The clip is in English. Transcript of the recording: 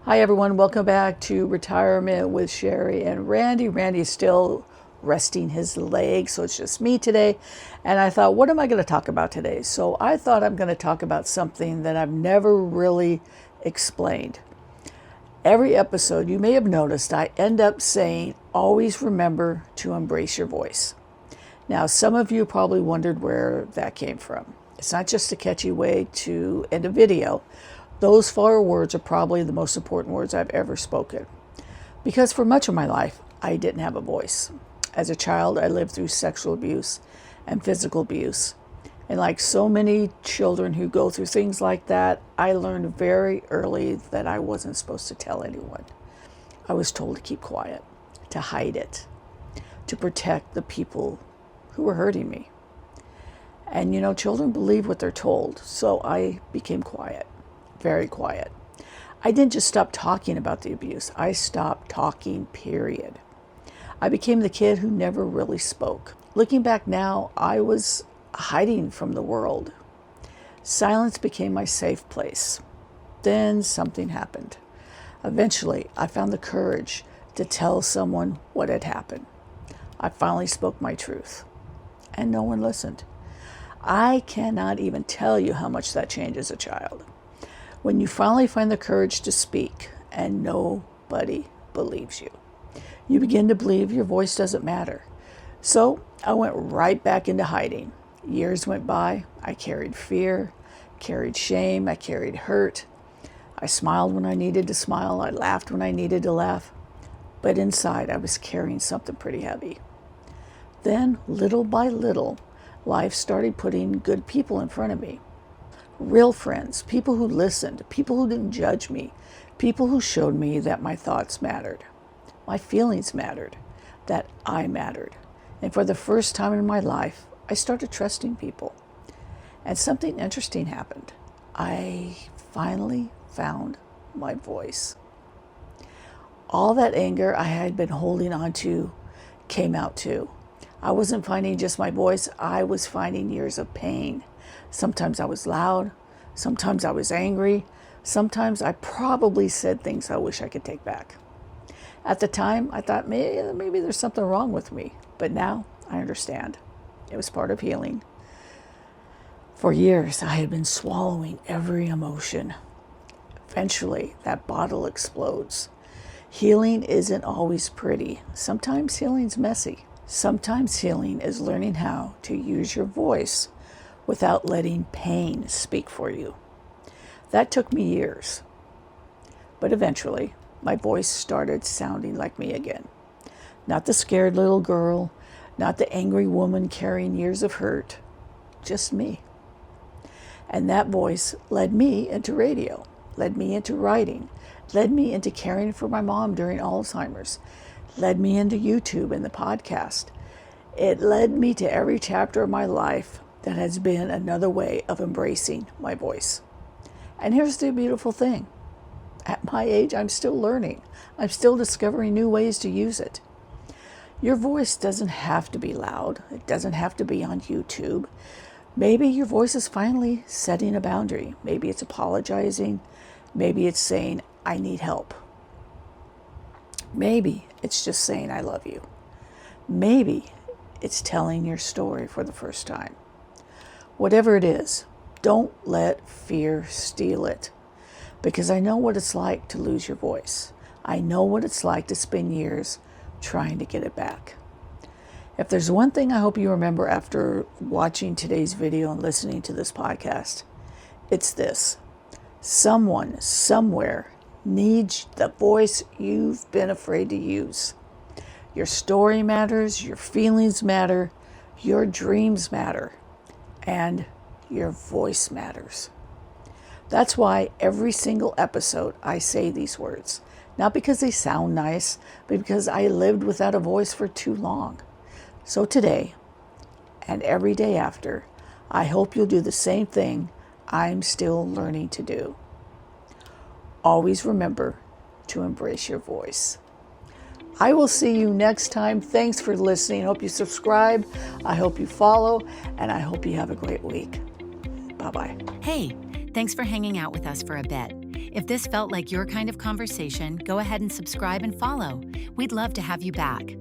Hi everyone, welcome back to Retirement with Sheri and Randy. Randy is still resting his leg, so it's just me today. And I thought, what am I going to talk about today? So I thought I'm going to talk about something that I've never really explained. Every episode, you may have noticed, I end up saying, always remember to embrace your voice. Now, some of you probably wondered where that came from. It's not just a catchy way to end a video. Those 4 words are probably the most important words I've ever spoken. Because for much of my life, I didn't have a voice. As a child, I lived through sexual abuse and physical abuse. And like so many children who go through things like that, I learned very early that I wasn't supposed to tell anyone. I was told to keep quiet, to hide it, to protect the people who were hurting me. And you know, children believe what they're told, so I became quiet. Very quiet. I didn't just stop talking about the abuse. I stopped talking, period. I became the kid who never really spoke. Looking back now, I was hiding from the world. Silence became my safe place. Then something happened. Eventually, I found the courage to tell someone what had happened. I finally spoke my truth, and no one listened. I cannot even tell you how much that changes a child. When you finally find the courage to speak and nobody believes you, you begin to believe your voice doesn't matter. So I went right back into hiding. Years went by. I carried fear, carried shame, I carried hurt. I smiled when I needed to smile. I laughed when I needed to laugh. But inside, I was carrying something pretty heavy. Then, little by little, life started putting good people in front of me. Real friends, people who listened, people who didn't judge me, people who showed me that my thoughts mattered, my feelings mattered, that I mattered. And for the first time in my life, I started trusting people. And something interesting happened. I finally found my voice. All that anger I had been holding on to came out too. I wasn't finding just my voice, I was finding years of pain. Sometimes I was loud, sometimes I was angry, sometimes I probably said things I wish I could take back. At the time, I thought maybe there's something wrong with me, but now I understand. It was part of healing. For years, I had been swallowing every emotion. Eventually, that bottle explodes. Healing isn't always pretty. Sometimes healing's messy. Sometimes healing is learning how to use your voice without letting pain speak for you. That took me years. But eventually, my voice started sounding like me again. Not the scared little girl, not the angry woman carrying years of hurt, just me. And that voice led me into radio, led me into writing, led me into caring for my mom during Alzheimer's, led me into YouTube and the podcast. It led me to every chapter of my life that has been another way of embracing my voice. And here's the beautiful thing. At my age, I'm still learning. I'm still discovering new ways to use it. Your voice doesn't have to be loud. It doesn't have to be on YouTube. Maybe your voice is finally setting a boundary. Maybe it's apologizing. Maybe it's saying, I need help. Maybe it's just saying, I love you. Maybe it's telling your story for the first time. Whatever it is, don't let fear steal it. Because I know what it's like to lose your voice. I know what it's like to spend years trying to get it back. If there's one thing I hope you remember after watching today's video and listening to this podcast, it's this. Someone, somewhere, needs the voice you've been afraid to use. Your story matters, your feelings matter, your dreams matter, and your voice matters. That's why every single episode I say these words. Not because they sound nice, but because I lived without a voice for too long. So today, and every day after, I hope you'll do the same thing I'm still learning to do. Always remember to embrace your voice. I will see you next time. Thanks for listening. I hope you subscribe. I hope you follow. And I hope you have a great week. Bye-bye. Hey, thanks for hanging out with us for a bit. If this felt like your kind of conversation, go ahead and subscribe and follow. We'd love to have you back.